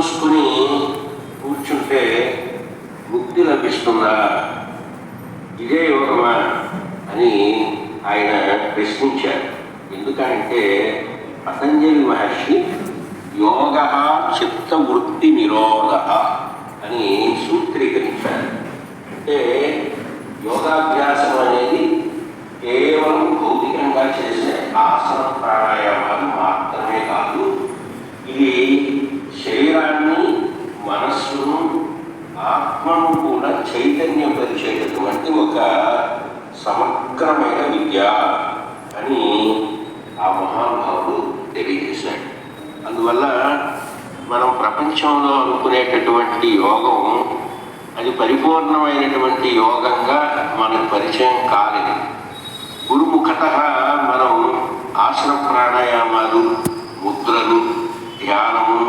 మూసుకుని కూర్చుంటే ముక్తి లభిస్తుందా, ఇదే యోగమా అని ఆయన ప్రశ్నించారు. ఎందుకంటే పతంజలి మహర్షి యోగ చిత్తవృత్తి నిరోధ అని సూత్రీకరించారు. అంటే యోగాభ్యాసం అనేది కేవలం భౌతికంగా చేసే ఆసన ప్రాణాయామాలు మాత్రమే కాదు, ఇది శరీరాన్ని, మనస్సును, ఆత్మను కూడా చైతన్యపరిచేటటువంటి ఒక సమగ్రమైన విద్య అని ఆ మహానుభావుడు తెలియజేశాడు. అందువల్ల మనం ప్రపంచంలో అనుకునేటటువంటి యోగం అది పరిపూర్ణమైనటువంటి యోగంగా మనకు పరిచయం కాలేదు. గురుముఖత మనం ఆసన ప్రాణాయామాలు, ముద్రలు, ధ్యానము,